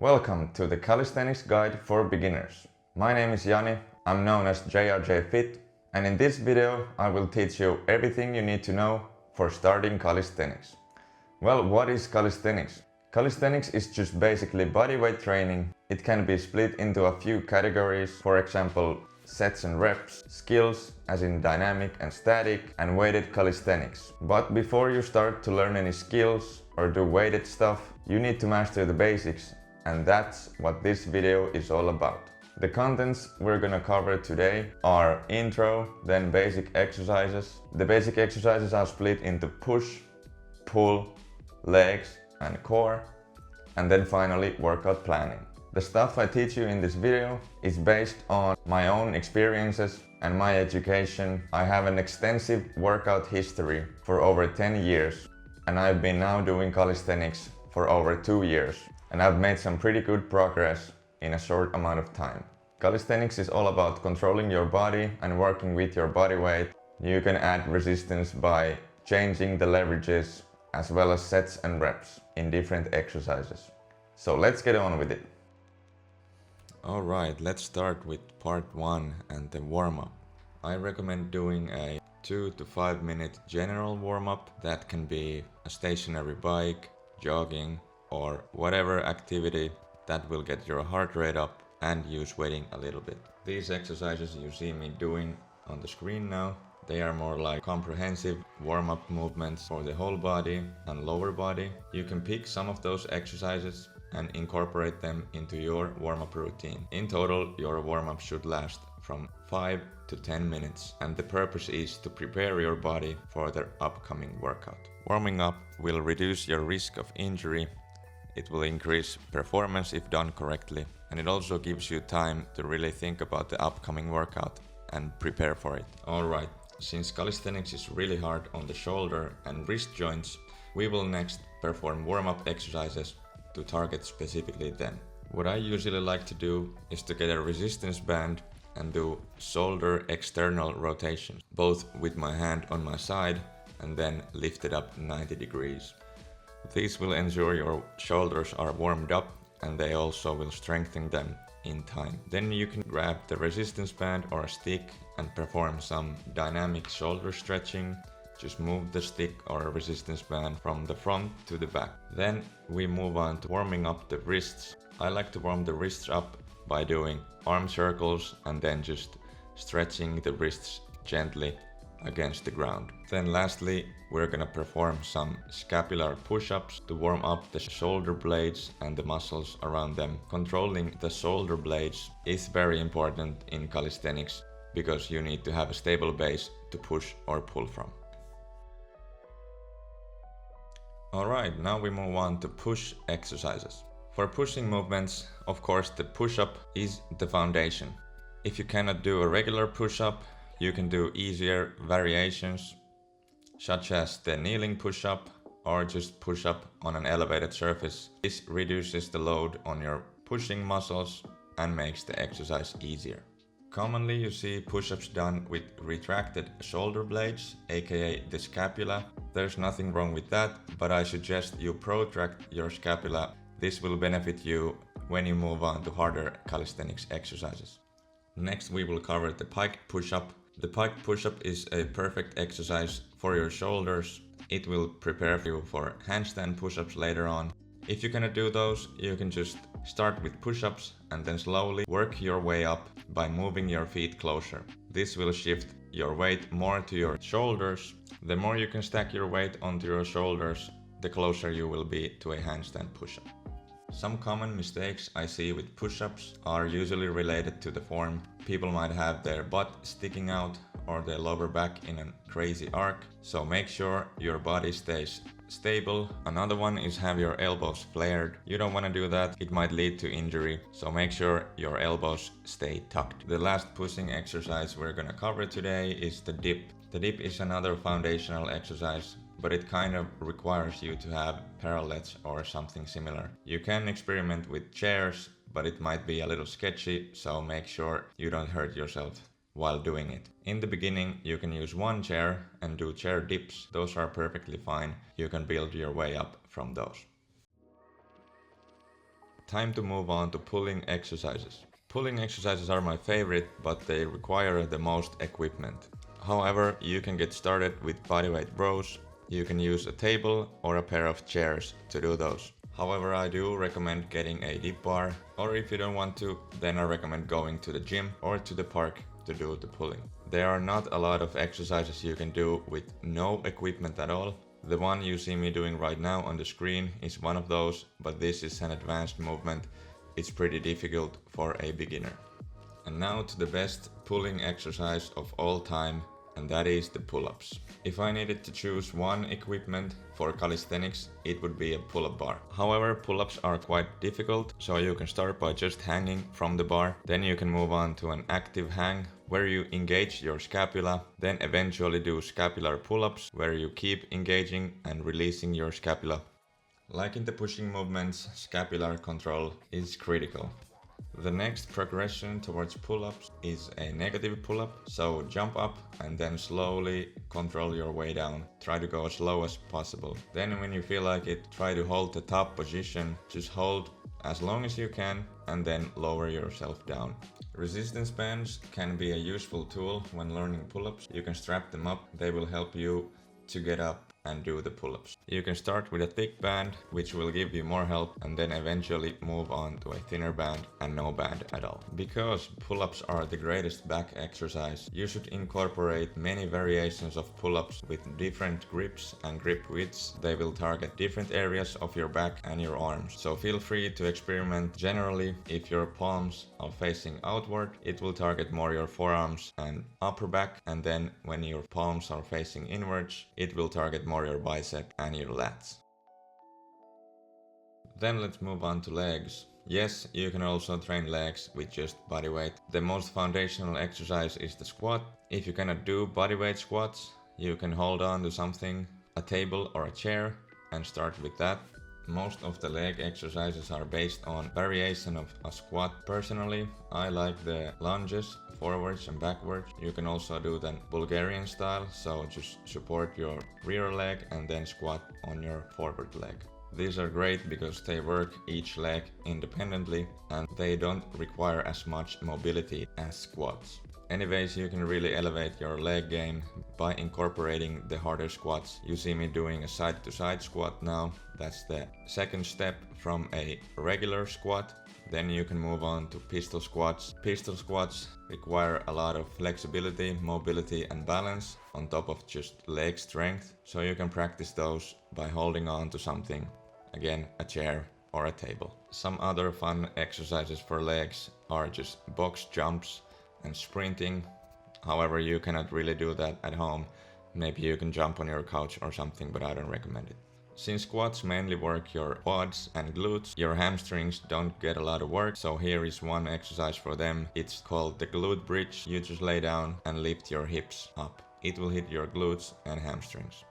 Welcome to the Calisthenics Guide for Beginners. My name is Jani, I'm known as JRJ Fit, and in this video I will teach you everything you need to know for starting calisthenics. Well, what is calisthenics? Calisthenics is just basically bodyweight training. It can be split into a few categories, for example, sets and reps, skills as in dynamic and static, and weighted calisthenics. But before you start to learn any skills or do weighted stuff, you need to master the basics, and that's what this video is all about. The contents we're gonna cover today are intro, then basic exercises. The basic exercises are split into push, pull, legs and core, and then finally workout planning. The stuff I teach you in this video is based on my own experiences and my education. I have an extensive workout history for over 10 years, and I've been now doing calisthenics for over 2 years, and I've made some pretty good progress in a short amount of time. Calisthenics is all about controlling your body and working with your body weight. You can add resistance by changing the leverages as well as sets and reps in different exercises. So let's get on with it. Alright, let's start with part 1 and the warm-up. I recommend doing a 2 to 5 minute general warm-up. That can be a stationary bike, jogging, or whatever activity that will get your heart rate up and use weighting a little bit. These exercises you see me doing on the screen now, they are more like comprehensive warm-up movements for the whole body and lower body. You can pick some of those exercises and incorporate them into your warm-up routine. In total, your warm-up should last from 5 to 10 minutes, and the purpose is to prepare your body for the upcoming workout. Warming up will reduce your risk of injury, it will increase performance if done correctly, and it also gives you time to really think about the upcoming workout and prepare for it. Alright, since calisthenics is really hard on the shoulder and wrist joints, we will next perform warm-up exercises to target specifically them. What I usually like to do is to get a resistance band and do shoulder external rotations, both with my hand on my side and then lift it up 90 degrees. These will ensure your shoulders are warmed up, and they also will strengthen them in time. Then you can grab the resistance band or a stick and perform some dynamic shoulder stretching. Just move the stick or resistance band from the front to the back. Then we move on to warming up the wrists. I like to warm the wrists up by doing arm circles and then just stretching the wrists gently against the ground. Then lastly, we're gonna perform some scapular push-ups to warm up the shoulder blades and the muscles around them. Controlling the shoulder blades is very important in calisthenics because you need to have a stable base to push or pull from. Alright, now we move on to push exercises. For pushing movements, of course, the push-up is the foundation. If you cannot do a regular push-up, you can do easier variations, such as the kneeling push-up or just push-up on an elevated surface. This reduces the load on your pushing muscles and makes the exercise easier. Commonly you see push-ups done with retracted shoulder blades, aka the scapula. There's nothing wrong with that, but I suggest you protract your scapula. This will benefit you when you move on to harder calisthenics exercises. Next we will cover the pike push-up. The pike push-up is a perfect exercise for your shoulders. It will prepare you for handstand push-ups later on. If you cannot do those, you can just start with push-ups and then slowly work your way up by moving your feet closer. This will shift your weight more to your shoulders. The more you can stack your weight onto your shoulders, the closer you will be to a handstand push-up. Some common mistakes I see with push-ups are usually related to the form. People might have their butt sticking out or their lower back in a crazy arc, so make sure your body stays stable. Another one is have your elbows flared. You don't want to do that, it might lead to injury, so make sure your elbows stay tucked. The last pushing exercise we're gonna cover today is the dip. The dip is another foundational exercise, but it kind of requires you to have parallettes or something similar. You can experiment with chairs, but it might be a little sketchy, so make sure you don't hurt yourself while doing it. In the beginning, you can use one chair and do chair dips. Those are perfectly fine. You can build your way up from those. Time to move on to pulling exercises. Pulling exercises are my favorite, but they require the most equipment. However, you can get started with bodyweight rows. You can use a table or a pair of chairs to do those. However, I do recommend getting a dip bar, or if you don't want to, then I recommend going to the gym or to the park to do the pulling. There are not a lot of exercises you can do with no equipment at all. The one you see me doing right now on the screen is one of those, but this is an advanced movement. It's pretty difficult for a beginner. And now to the best pulling exercise of all time, and that is the pull-ups. If I needed to choose one equipment for calisthenics, it would be a pull-up bar. However, pull-ups are quite difficult, so you can start by just hanging from the bar. Then you can move on to an active hang, where you engage your scapula, then eventually do scapular pull-ups, where you keep engaging and releasing your scapula. Like in the pushing movements, scapular control is critical. The next progression towards pull-ups is a negative pull-up, so jump up and then slowly control your way down. Try to go as slow as possible. Then when you feel like it, try to hold the top position. Just hold as long as you can and then lower yourself down. Resistance bands can be a useful tool when learning pull-ups. You can strap them up, they will help you to get up and do the pull-ups. You can start with a thick band, which will give you more help, and then eventually move on to a thinner band and no band at all. Because pull-ups are the greatest back exercise, you should incorporate many variations of pull-ups with different grips and grip widths. They will target different areas of your back and your arms. So feel free to experiment. Generally, if your palms are facing outward, it will target more your forearms and upper back, and then when your palms are facing inwards, it will target more your bicep and your lats. Then let's move on to legs. Yes, you can also train legs with just body weight. The most foundational exercise is the squat. If you cannot do body weight squats, you can hold on to something, a table or a chair, and start with that. Most of the leg exercises are based on variation of a squat. Personally, I like the lunges, forwards and backwards. You can also do the Bulgarian style, so just support your rear leg and then squat on your forward leg. These are great because they work each leg independently and they don't require as much mobility as squats. Anyways, you can really elevate your leg game by incorporating the harder squats. You see me doing a side-to-side squat now. That's the second step from a regular squat. Then you can move on to pistol squats. Pistol squats require a lot of flexibility, mobility and balance on top of just leg strength. So you can practice those by holding on to something, again a chair or a table. Some other fun exercises for legs are just box jumps and sprinting. However, you cannot really do that at home. Maybe you can jump on your couch or something, but I don't recommend it. Since squats mainly work your quads and glutes, your hamstrings don't get a lot of work, so here is one exercise for them. It's called the glute bridge. You just lay down and lift your hips up. It will hit your glutes and hamstrings.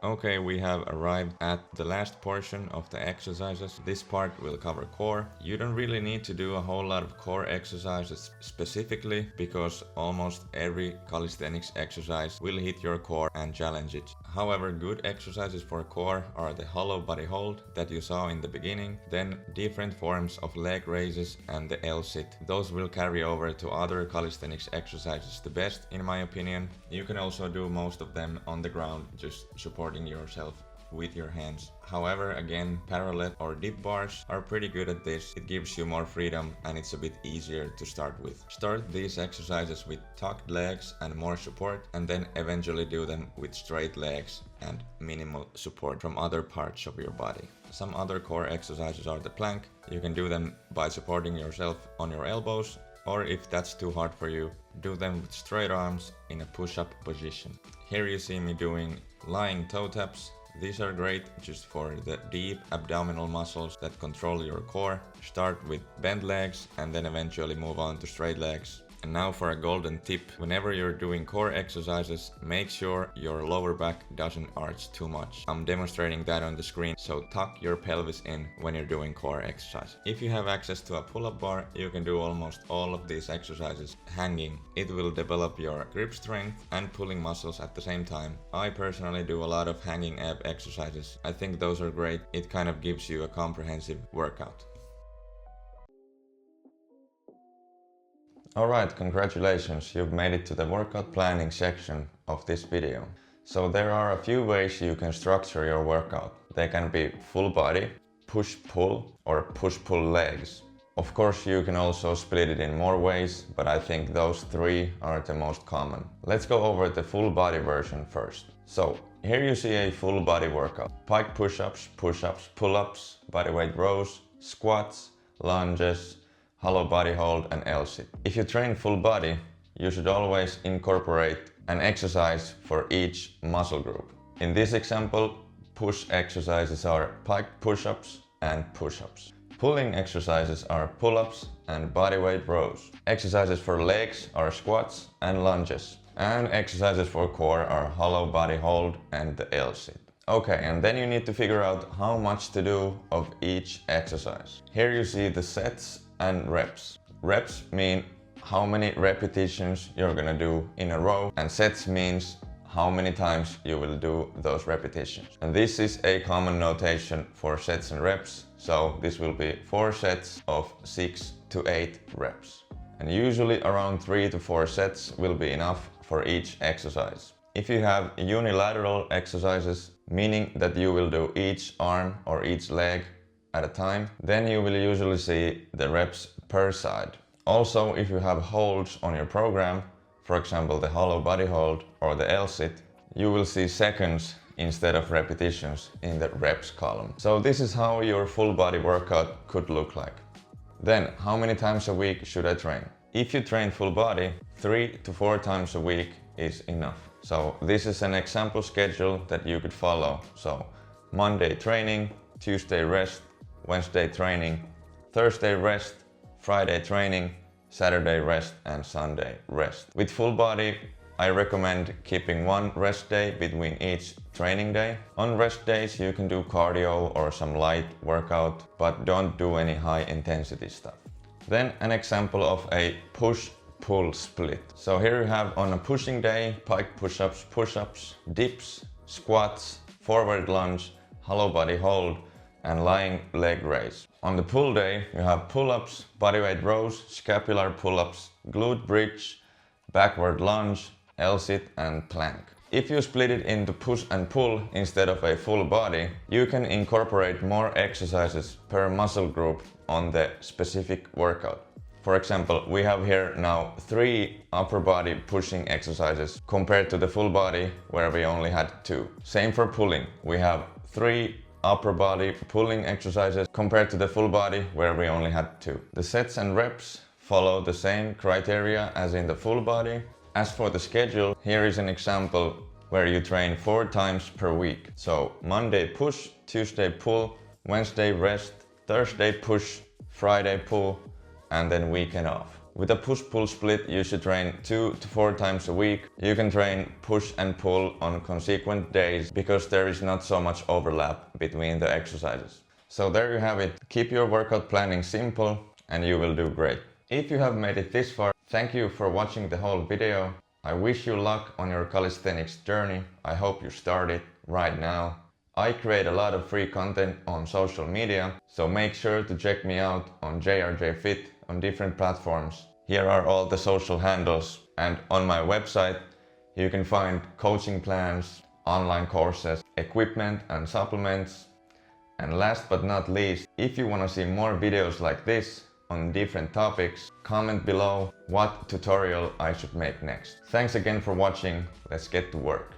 Okay, we have arrived at the last portion of the exercises. This part will cover core. You don't really need to do a whole lot of core exercises specifically, because almost every calisthenics exercise will hit your core and challenge it. However, good exercises for core are the hollow body hold that you saw in the beginning, then different forms of leg raises and the L-sit. Those will carry over to other calisthenics exercises the best in my opinion. You can also do most of them on the ground, just supporting yourself with your hands. However, again, parallel or dip bars are pretty good at this. It gives you more freedom and it's a bit easier to start with. Start these exercises with tucked legs and more support, and then eventually do them with straight legs and minimal support from other parts of your body. Some other core exercises are the plank. You can do them by supporting yourself on your elbows, or if that's too hard for you, do them with straight arms in a push-up position. Here you see me doing lying toe taps. These are great just for the deep abdominal muscles that control your core. Start with bent legs and then eventually move on to straight legs. And now for a golden tip. Whenever you're doing core exercises, make sure your lower back doesn't arch too much. I'm demonstrating that on the screen, so tuck your pelvis in when you're doing core exercise. If you have access to a pull-up bar, you can do almost all of these exercises hanging. It will develop your grip strength and pulling muscles at the same time. I personally do a lot of hanging ab exercises. I think those are great. It kind of gives you a comprehensive workout. Alright, congratulations, you've made it to the workout planning section of this video. So there are a few ways you can structure your workout. They can be full body, push-pull or push-pull legs. Of course you can also split it in more ways, but I think those three are the most common. Let's go over the full body version first. So here you see a full body workout. Pike push-ups, push-ups, pull-ups, bodyweight rows, squats, lunges, hollow body hold and L-sit. If you train full body, you should always incorporate an exercise for each muscle group. In this example, push exercises are pike push-ups and push-ups. Pulling exercises are pull-ups and bodyweight rows. Exercises for legs are squats and lunges. And exercises for core are hollow body hold and the L-sit. Okay, and then you need to figure out how much to do of each exercise. Here you see the sets and reps. Reps mean how many repetitions you're gonna do in a row, and sets means how many times you will do those repetitions. And this is a common notation for sets and reps, so this will be 4 sets of 6 to 8 reps. And usually around 3 to 4 sets will be enough for each exercise. If you have unilateral exercises, meaning that you will do each arm or each leg at a time, then you will usually see the reps per side. Also, if you have holds on your program, for example the hollow body hold or the L-sit, you will see seconds instead of repetitions in the reps column. So this is how your full body workout could look like. Then, how many times a week should I train? If you train full body, 3 to 4 times a week is enough. So this is an example schedule that you could follow. So Monday training, Tuesday rest, Wednesday training, Thursday rest, Friday training, Saturday rest and Sunday rest. With full body, I recommend keeping one rest day between each training day. On rest days you can do cardio or some light workout, but don't do any high intensity stuff. Then an example of a push-pull split. So here you have on a pushing day, pike push-ups, push-ups, dips, squats, forward lunge, hollow body hold, and lying leg raise. On the pull day, you have pull-ups, bodyweight rows, scapular pull-ups, glute bridge, backward lunge, L-sit and plank. If you split it into push and pull instead of a full body, you can incorporate more exercises per muscle group on the specific workout. For example, we have here now 3 upper body pushing exercises compared to the full body where we only had 2. Same for pulling. We have 3 upper body pulling exercises compared to the full body where we only had 2. The sets and reps follow the same criteria as in the full body. As for the schedule, here is an example where you train 4 times per week. So Monday push, Tuesday pull, Wednesday rest, Thursday push, Friday pull, and then weekend off. With a push-pull split, you should train 2 to 4 times a week. You can train push and pull on consequent days because there is not so much overlap between the exercises. So there you have it. Keep your workout planning simple and you will do great. If you have made it this far, thank you for watching the whole video. I wish you luck on your calisthenics journey. I hope you start it right now. I create a lot of free content on social media, so make sure to check me out on JRJFit on different platforms. Here are all the social handles, and on my website you can find coaching plans, online courses, equipment and supplements. And last but not least, if you want to see more videos like this on different topics, comment below what tutorial I should make next. Thanks again for watching. Let's get to work.